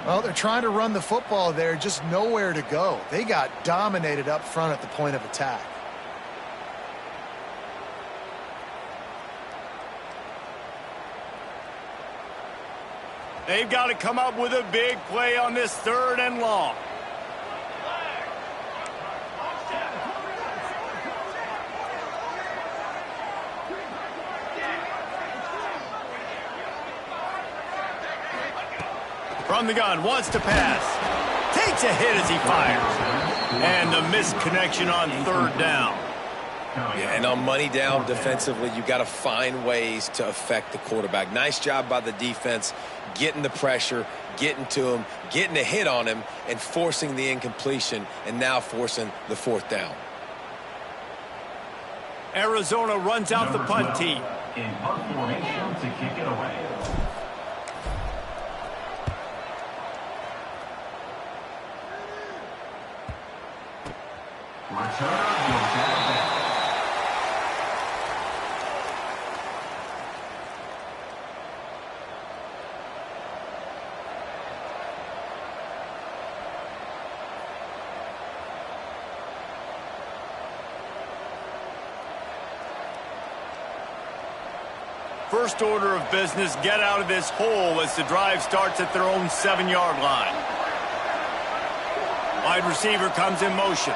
Well, they're trying to run the football there, just nowhere to go. They got dominated up front at the point of attack. They've got to come up with a big play on this 3rd and long. From the gun, wants to pass. Takes a hit as he fires. And the missed connection on 3rd down. Yeah, and on money down defensively, you got to find ways to affect the quarterback. Nice job by the defense, getting the pressure, getting to him, getting a hit on him, and forcing the incompletion, and now forcing the 4th down. Arizona runs out the punt team. In punt formation to kick it away. Returner will get it back. First order of business, get out of this hole as the drive starts at their own 7-yard line. Wide receiver comes in motion.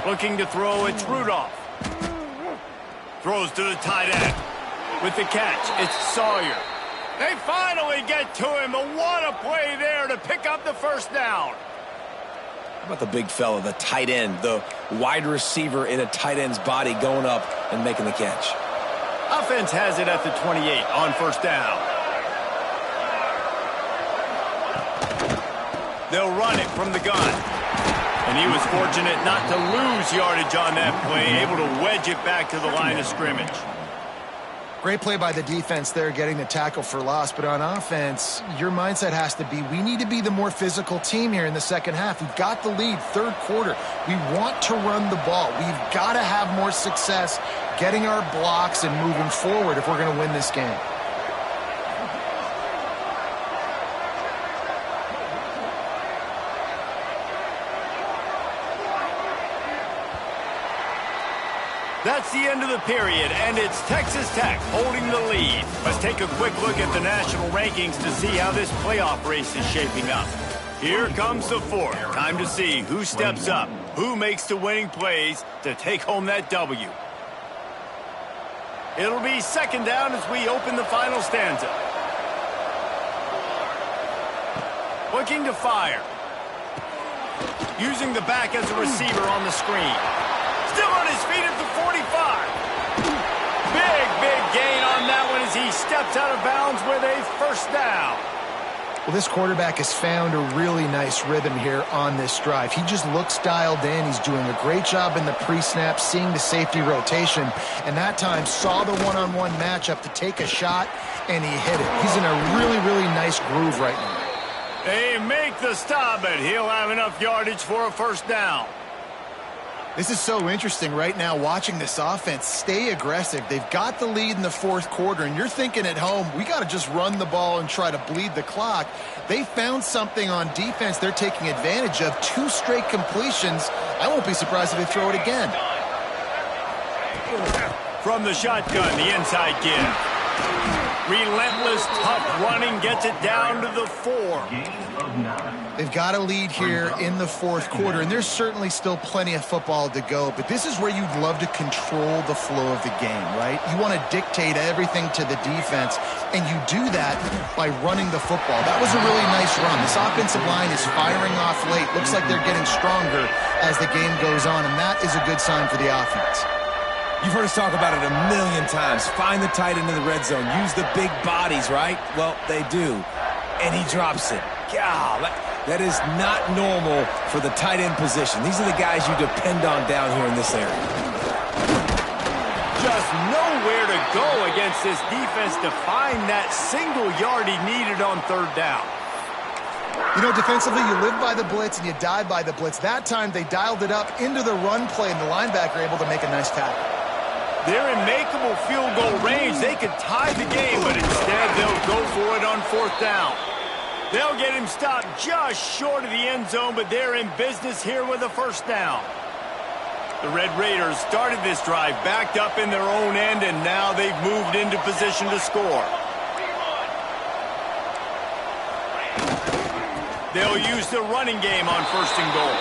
Looking to throw, it's Rudolph. Throws to the tight end. With the catch, it's Sawyer. They finally get to him, but what a play there to pick up the 1st down. How about the big fella, the tight end, the wide receiver in a tight end's body going up and making the catch? Offense has it at the 28 on 1st down. They'll run it from the gun. And he was fortunate not to lose yardage on that play, able to wedge it back to the line of scrimmage. Great play by the defense there, getting the tackle for loss. But on offense, your mindset has to be, we need to be the more physical team here in the 2nd half. We've got the lead, 3rd quarter. We want to run the ball. We've got to have more success getting our blocks and moving forward if we're going to win this game. That's the end of the period, and it's Texas Tech holding the lead. Let's take a quick look at the national rankings to see how this playoff race is shaping up. Here comes the 4th. Time to see who steps up, who makes the winning plays to take home that W. It'll be 2nd down as we open the final stanza. Looking to fire. Using the back as a receiver on the screen. Still on his feet at the 45. Big gain on that one as he steps out of bounds with a 1st down. Well, this quarterback has found a really nice rhythm here on this drive. He just looks dialed in. He's doing a great job in the pre-snap, seeing the safety rotation, and that time saw the one-on-one matchup to take a shot, and he hit it. He's in a really nice groove right now. They make the stop, but he'll have enough yardage for a 1st down. This is so interesting right now watching this offense stay aggressive. They've got the lead in the fourth quarter, and you're thinking at home, we got to just run the ball and try to bleed the clock. They found something on defense they're taking advantage of. 2 straight completions. I won't be surprised if they throw it again. From the shotgun, the inside give. Relentless, tough running gets it down to the 4. They've got a lead here in the fourth quarter, and there's certainly still plenty of football to go, but this is where you'd love to control the flow of the game, right? You want to dictate everything to the defense, and you do that by running the football. That was a really nice run. This offensive line is firing off late. Looks like they're getting stronger as the game goes on, and that is a good sign for the offense. You've heard us talk about it a million times. Find the tight end in the red zone. Use the big bodies, right? Well, they do. And he drops it. God, that is not normal for the tight end position. These are the guys you depend on down here in this area. Just nowhere to go against this defense to find that single yard he needed on third down. You know, defensively, you live by the blitz and you die by the blitz. That time, they dialed it up into the run play, and the linebacker able to make a nice tackle. They're in makeable field goal range. They could tie the game, but instead they'll go for it on fourth down. They'll get him stopped just short of the end zone, but they're in business here with a first down. The Red Raiders started this drive backed up in their own end, and now they've moved into position to score. They'll use the running game on first and goal.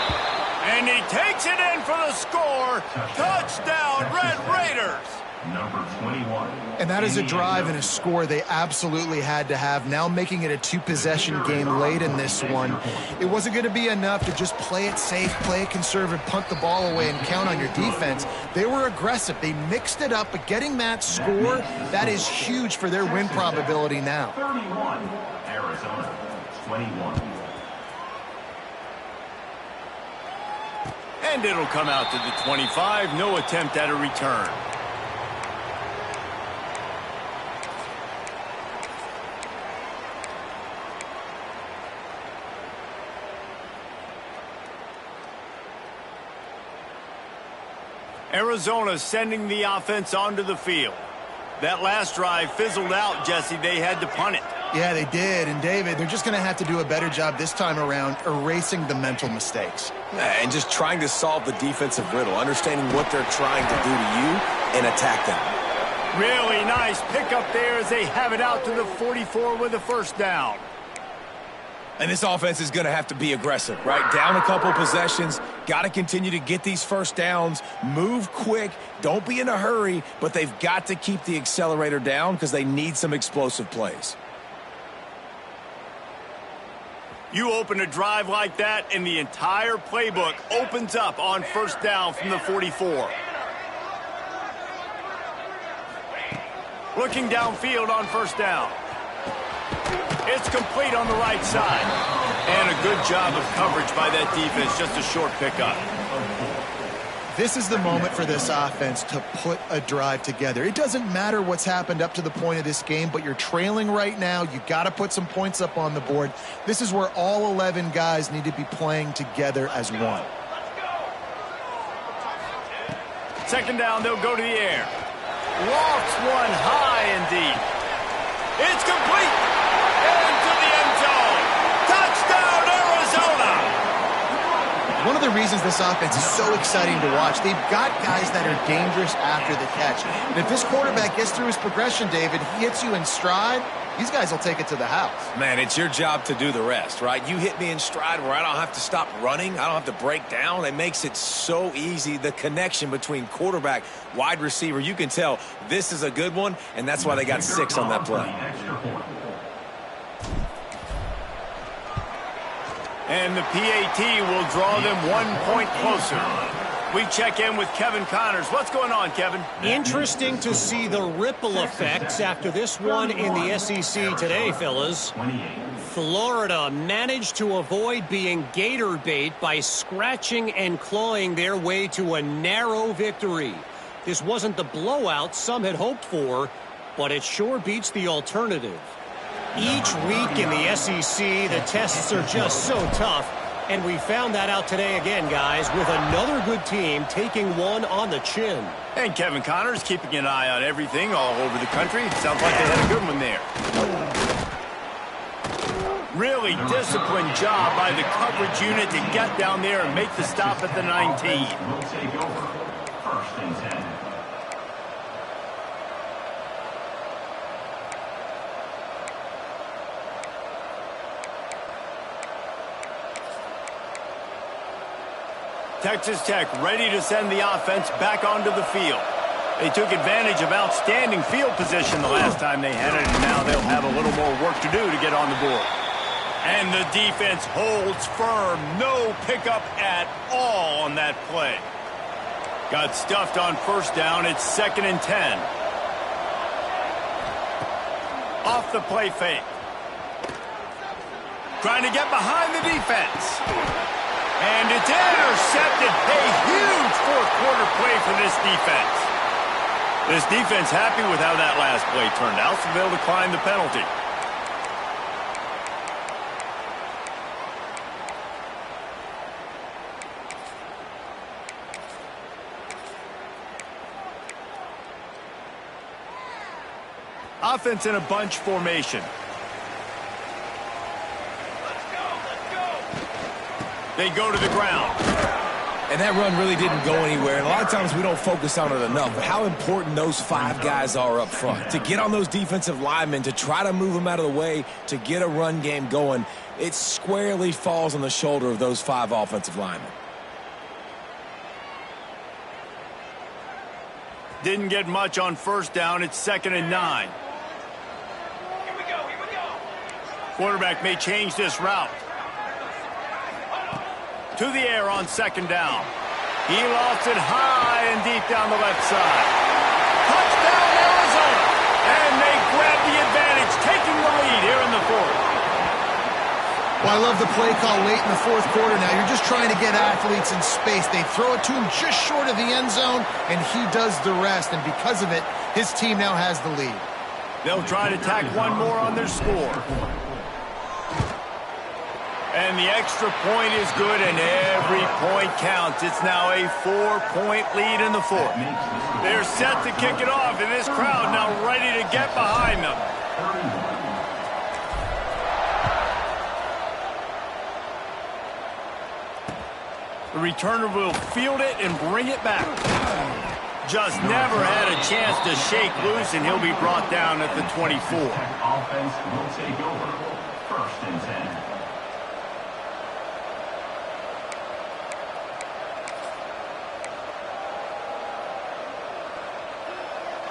And he takes it in for the score. Touchdown, Red Raiders. Number 21. And that is a drive and a score they absolutely had to have. Now making it a 2-possession game late in this one. It wasn't going to be enough to just play it safe, play it conservative, punt the ball away, and count on your defense. They were aggressive. They mixed it up, but getting that score, that is huge for their win probability now. 31. Arizona. 21. And it'll come out to the 25. No attempt at a return. Arizona sending the offense onto the field. That last drive fizzled out, Jesse. They had to punt it. Yeah, they did. And, David, they're just going to have to do a better job this time around erasing the mental mistakes. And just trying to solve the defensive riddle, understanding what they're trying to do to you and attack them. Really nice pickup there as they have it out to the 44 with a first down. And this offense is going to have to be aggressive, right? Down a couple possessions, got to continue to get these first downs, move quick, don't be in a hurry, but they've got to keep the accelerator down because they need some explosive plays. You open a drive like that, and the entire playbook opens up on first down from the 44. Looking downfield on first down. It's complete on the right side. And a good job of coverage by that defense, just a short pickup. This is the moment for this offense to put a drive together. It doesn't matter what's happened up to the point of this game, but you're trailing right now. You got to put some points up on the board. This is where all 11 guys need to be playing together as one. Second down, they'll go to the air. Lofts one high and deep. It's complete. Into the end zone. Touchdown, Arizona. One of the reasons this offense is so exciting to watch, they've got guys that are dangerous after the catch. And if this quarterback gets through his progression, David, he hits you in stride, these guys will take it to the house. Man, it's your job to do the rest, right? You hit me in stride where I don't have to stop running. I don't have to break down. It makes it so easy. The connection between quarterback, wide receiver, you can tell this is a good one, and that's why they got 6 on that play. And the PAT will draw them 1 point closer. We check in with Kevin Connors. What's going on, Kevin? Interesting to see the ripple effects after this one in the SEC today, fellas. Florida managed to avoid being gator bait by scratching and clawing their way to a narrow victory. This wasn't the blowout some had hoped for, but it sure beats the alternative. Each week in the SEC, the tests are just so tough. And we found that out today again, guys, with another good team taking one on the chin. And Kevin Connors keeping an eye on everything all over the country. Sounds like they had a good one there. Really disciplined job by the coverage unit to get down there and make the stop at the 19. Will take over. First and 10. Texas Tech ready to send the offense back onto the field. They took advantage of outstanding field position the last time they had it, and now they'll have a little more work to do to get on the board. And the defense holds firm. No pickup at all on that play. Got stuffed on first down. It's 2nd and 10. Off the play fake. Trying to get behind the defense. And it's intercepted. A huge fourth-quarter play for this defense. This defense happy with how that last play turned out, so they'll decline the penalty. Offense in a bunch formation. They go to the ground. And that run really didn't go anywhere. And a lot of times we don't focus on it enough. But how important those 5 guys are up front. To get on those defensive linemen, to try to move them out of the way, to get a run game going, it squarely falls on the shoulder of those 5 offensive linemen. Didn't get much on first down. It's 2nd and 9. Here we go. Quarterback may change this route. To the air on 2nd down. He lost it high and deep down the left side. Touchdown, Arizona! And they grab the advantage, taking the lead here in the 4th. Well, I love the play call late in the 4th quarter now. You're just trying to get athletes in space. They throw it to him just short of the end zone, and he does the rest. And because of it, his team now has the lead. They'll try to tack one more on their score. And the extra point is good, and every point counts. It's now a 4-point lead in the 4th. They're set to kick it off, and this crowd now ready to get behind them. The returner will field it and bring it back. Just never had a chance to shake loose, and he'll be brought down at the 24. Offense will take over. First and 10.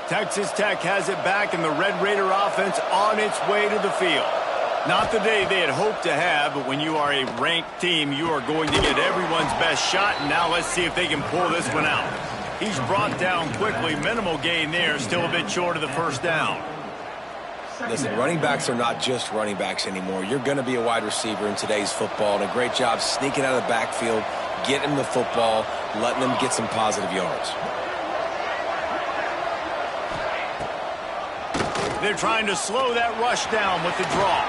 Texas Tech has it back, and the Red Raider offense on its way to the field. Not the day they had hoped to have, but when you are a ranked team, you are going to get everyone's best shot, and now let's see if they can pull this one out. He's brought down quickly. Minimal gain there, still a bit short of the first down. Listen, running backs are not just running backs anymore. You're going to be a wide receiver in today's football, and a great job sneaking out of the backfield, getting the football, letting them get some positive yards. They're trying to slow that rush down with the draw.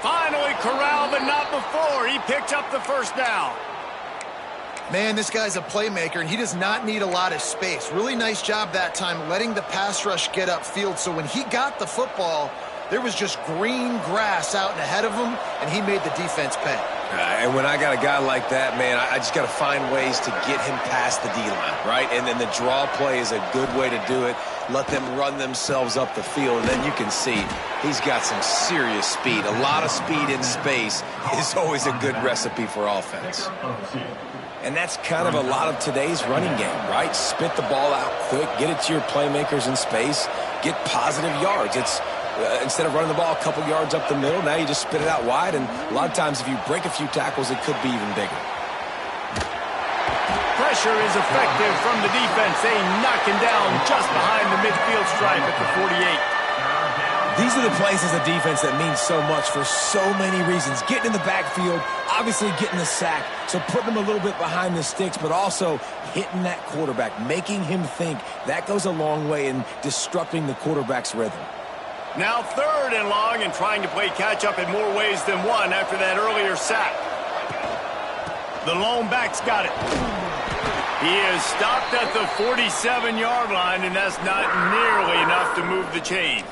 Finally corralled, but not before. He picked up the first down. Man, this guy's a playmaker, and he does not need a lot of space. Really nice job that time letting the pass rush get upfield, so when he got the football, there was just green grass out and ahead of him, and he made the defense pay. And when I got a guy like that, man, I just got to find ways to get him past the D-line, right? And then the draw play is a good way to do it. Let them run themselves up the field, and then you can see he's got some serious speed. A lot of speed in space is always a good recipe for offense. And that's kind of a lot of today's running game, right? Spit the ball out quick, get it to your playmakers in space, get positive yards. It's instead of running the ball a couple yards up the middle, now you just spit it out wide, and a lot of times if you break a few tackles, it could be even bigger. Pressure is effective from the defense. They knock him down just behind the midfield stripe at the 48. These are the plays as a defense that mean so much for so many reasons. Getting in the backfield, obviously getting the sack, so putting them a little bit behind the sticks, but also hitting that quarterback, making him think. That goes a long way in disrupting the quarterback's rhythm. Now 3rd and long and trying to play catch-up in more ways than one after that earlier sack. The lone back's got it. He is stopped at the 47-yard line, and that's not nearly enough to move the chains.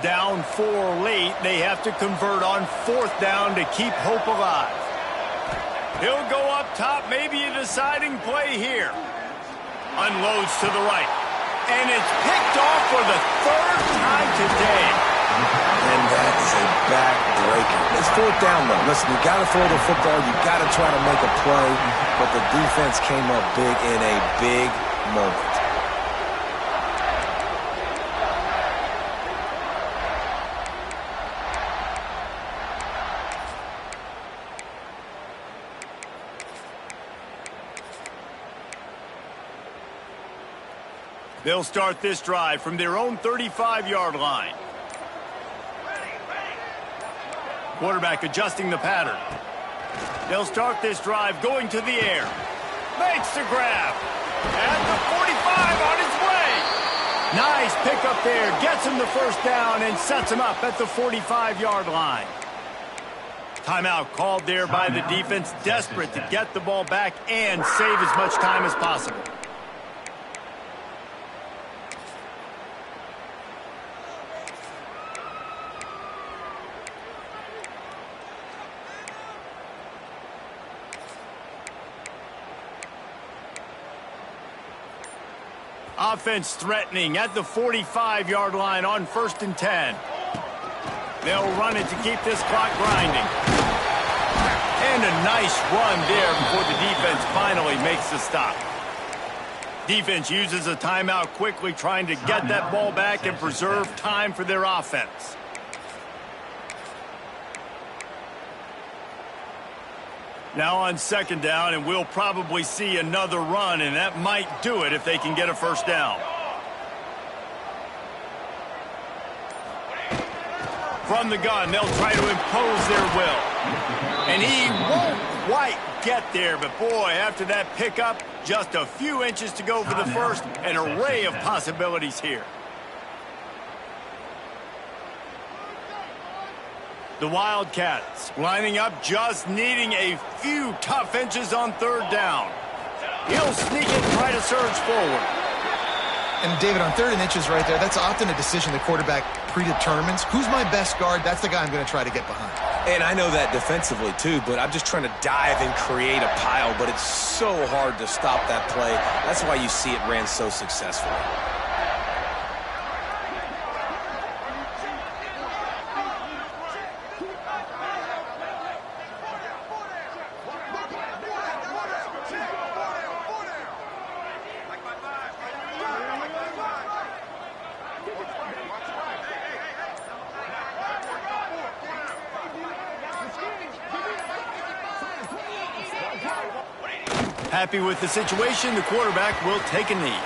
Down 4 late, they have to convert on 4th down to keep hope alive. He'll go up top, maybe a deciding play here. Unloads to the right. And it's picked off for the 3rd time today. And that is a back-breaker. It's 4th down, though. Listen, you got to throw the football. You got to try to make a play. But the defense came up big in a big moment. They'll start this drive from their own 35-yard line. Quarterback adjusting the pattern. They'll start this drive going to the air. Makes the grab. At the 45 on his way. Nice pickup there. Gets him the 1st down and sets him up at the 45-yard line. Timeout called there by the defense, desperate to get the ball back and save as much time as possible. Offense threatening at the 45-yard line on 1st and 10. They'll run it to keep this clock grinding. And a nice run there before the defense finally makes the stop. Defense uses a timeout quickly, trying to get that ball back and preserve time for their offense. Now on 2nd down, and we'll probably see another run, and that might do it if they can get a 1st down. From the gun, they'll try to impose their will. And he won't quite get there, but boy, after that pickup, just a few inches to go for the 1st, an array of possibilities here. The Wildcats lining up, just needing a few tough inches on 3rd down. He'll sneak it and try to surge forward. And David, on 3rd and inches right there, that's often a decision the quarterback predetermines. Who's my best guard? That's the guy I'm going to try to get behind. And I know that defensively, too, but I'm just trying to dive and create a pile, but it's so hard to stop that play. That's why you see it ran so successfully. Happy with the situation, the quarterback will take a knee.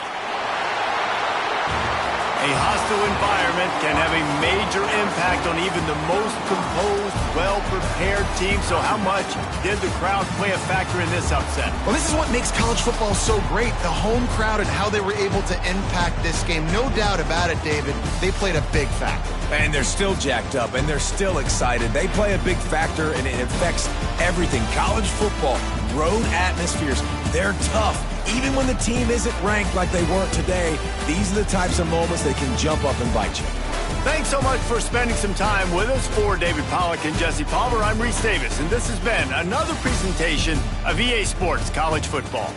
A hostile environment can have a major impact on even the most composed, well-prepared team. So how much did the crowd play a factor in this upset? Well, this is what makes college football so great, the home crowd and how they were able to impact this game. No doubt about it, David, they played a big factor. And they're still jacked up, and they're still excited. They play a big factor, and it affects everything. College football, road atmospheres, they're tough. Even when the team isn't ranked like they weren't today, these are the types of moments that can jump up and bite you. Thanks so much for spending some time with us. For David Pollack and Jesse Palmer, I'm Reese Davis, and this has been another presentation of EA Sports College Football.